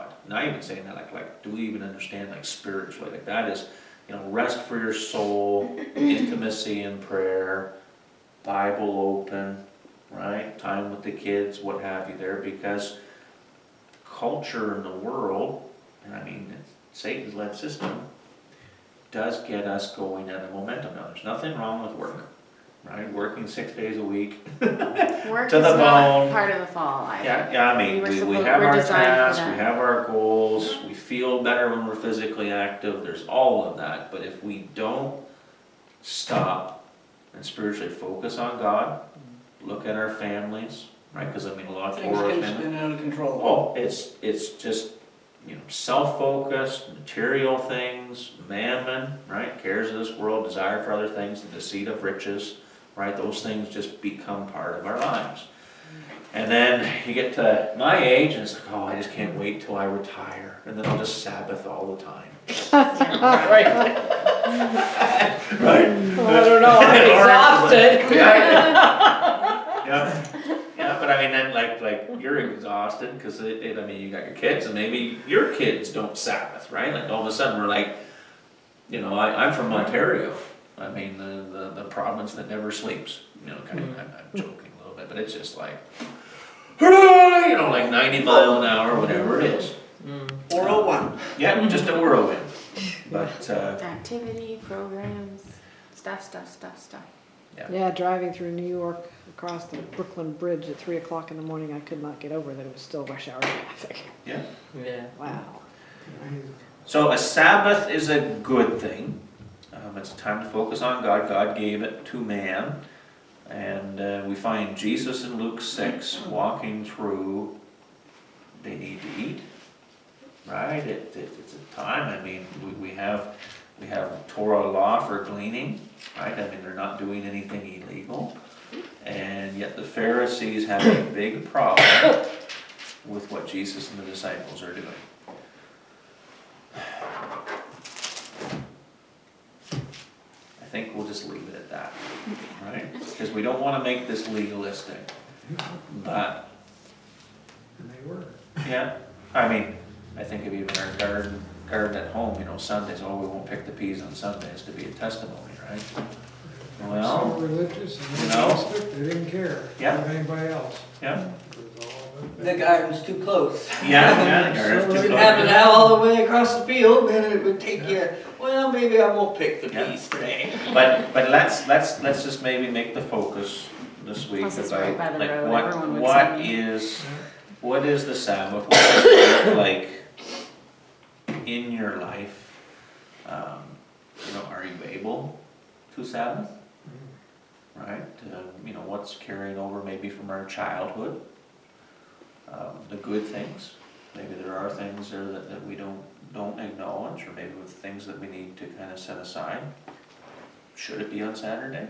God. Not even saying that like do we even understand like spiritually? Like that is, rest for your soul, intimacy in prayer, Bible open, right? Time with the kids, what have you there, because culture in the world, and I mean Satan's led system, does get us going at a momentum. Now there's nothing wrong with work, right? Working 6 days a week Work to is the not bone. part of the fall. I think. Yeah, I mean, we have we're our designed for tasks, that. we have our goals, we feel better when we're physically active, there's all of that, but if we don't stop and spiritually focus on God, look at our families, right? Because I mean, a lot of Things Torah can families, spin out of control. oh, it's just, self-focused, material things, mammon, right? Cares of this world, desire for other things, the deceit of riches, right? Those things just become part of our lives. And then you get to my age and it's like, oh, I just can't wait till I retire. And then I'll just Sabbath all the time. Right? Right? I don't know, I'm exhausted. Yeah, but I mean, then like you're exhausted because I mean, you got your kids and maybe your kids don't Sabbath, right? Like all of a sudden we're like, I'm from Ontario. I mean, the province that never sleeps. Kind of, I'm joking a little bit, but it's just like, like 90 mile an hour, whatever it is. 401. Yeah, just a whirlwind. But Activity, programs, stuff. Yeah, driving through New York across the Brooklyn Bridge at 3 o'clock in the morning, I could not get over that it was still rush hour traffic. yeah. Wow. So a Sabbath is a good thing. It's a time to focus on God. God gave it to man. And we find Jesus in Luke 6 walking through, they need to eat, right? It's a time, I mean, we have Torah law for gleaning, right? I mean, they're not doing anything illegal. And yet the Pharisees have a big problem with what Jesus and the disciples are doing. I think we'll just leave it at that, right? Because we don't want to make this legalistic. But, And they were. yeah, I mean, I think of even our garden at home, Sundays, we won't pick the peas on Sundays to be a testimony, right? They were Well, so religious and you know. legalistic, they didn't care Yeah. about anybody else. Yeah, It was all about The them. garden's too close. yeah, the garden's You too can have it close. out all the way across the field, then it would take you, well, maybe I won't pick the Yeah. peas today. But let's just maybe make the focus this week Plus it's right by about the like road, everyone would what is the Sabbath? What does it look like in your life? Are you able to Sabbath? Right? What's carrying over maybe from our childhood? The good things. Maybe there are things there that we don't acknowledge, or maybe with things that we need to kind of set aside. Should it be on Saturday?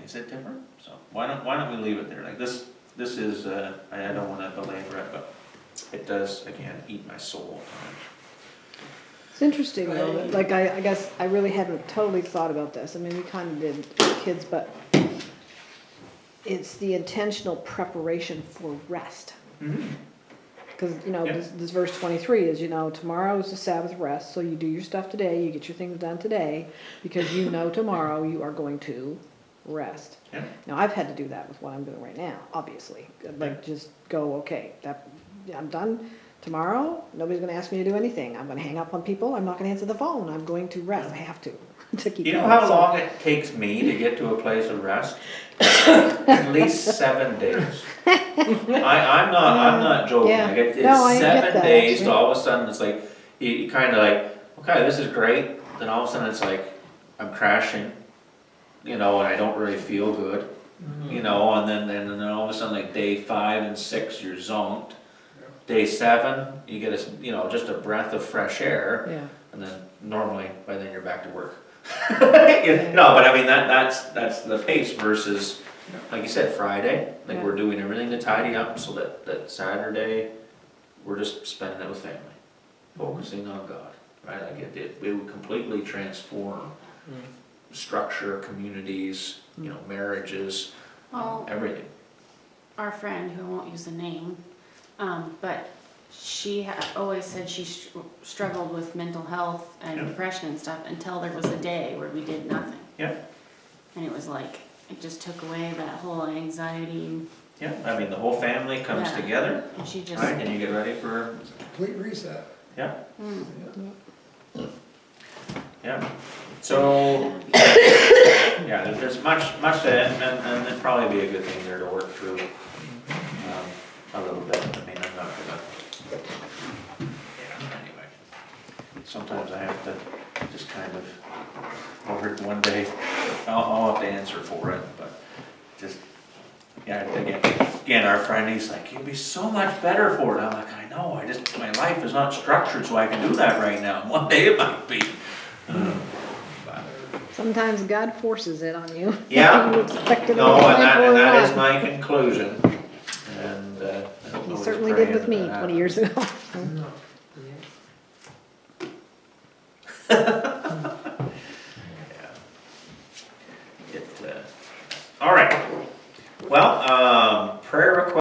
Is it different? So why don't we leave it there? Like this is I don't want to belabor it, but it does again eat my soul at times. It's interesting though, that, like I guess I really haven't totally thought about this. I mean, we kind of did as kids, but it's the intentional preparation for rest. Because, Yeah. this verse 23 is, tomorrow is the Sabbath rest, so you do your stuff today, you get your things done today, because tomorrow you are going to rest. Yeah. Now, I've had to do that with what I'm doing right now, obviously. Like, just go, okay, I'm done. Tomorrow, nobody's going to ask me to do anything. I'm going to hang up on people. I'm not going to answer the phone. I'm going to rest. I have to keep You know going. how So- long it takes me to get to a place of rest? At least 7 days. I'm not joking. Yeah. Like it's No, I get 7 that, days actually. to all of a sudden it's like you kind of like, okay, this is great. Then all of a sudden it's like I'm crashing, and I don't really feel good, and then all of a sudden like day 5 and 6 you're zonked. Day 7 you get just a breath of fresh air, Yeah. and then normally by then you're back to work. But I mean that's the pace versus, like you said, Friday. Like Yeah. we're doing everything to tidy up so that Saturday we're just spending it with family, focusing on God. Right? Like it would completely transform structure, communities, marriages, Well, everything. our friend, who I won't use the name, but she always said she struggled with mental health and Yeah. depression and stuff until there was a day where we did nothing. Yeah. And it was like, it just took away that whole anxiety, Yeah, I mean, the whole family comes Yeah. together, and she just, right, and you get ready for, Complete reset. yeah, mm, yeah. So, yeah, there's much to it, and it'd probably be a good thing there to work through, a little bit. I mean, I'm not gonna, yeah, anyway. Sometimes I have to just kind of, over one day, I'll have to answer for it, but just, yeah, again, our friend, he's like, you'd be so much better for it. I'm like, I know, my life is not structured so I can do that right now. One day it might be. But, Sometimes God forces it on you. Yeah. You expect it no, all and that or is not. my conclusion, and, I don't He know certainly who's did with me praying that 20 years ago. No. Yeah. All right. Well, prayer request.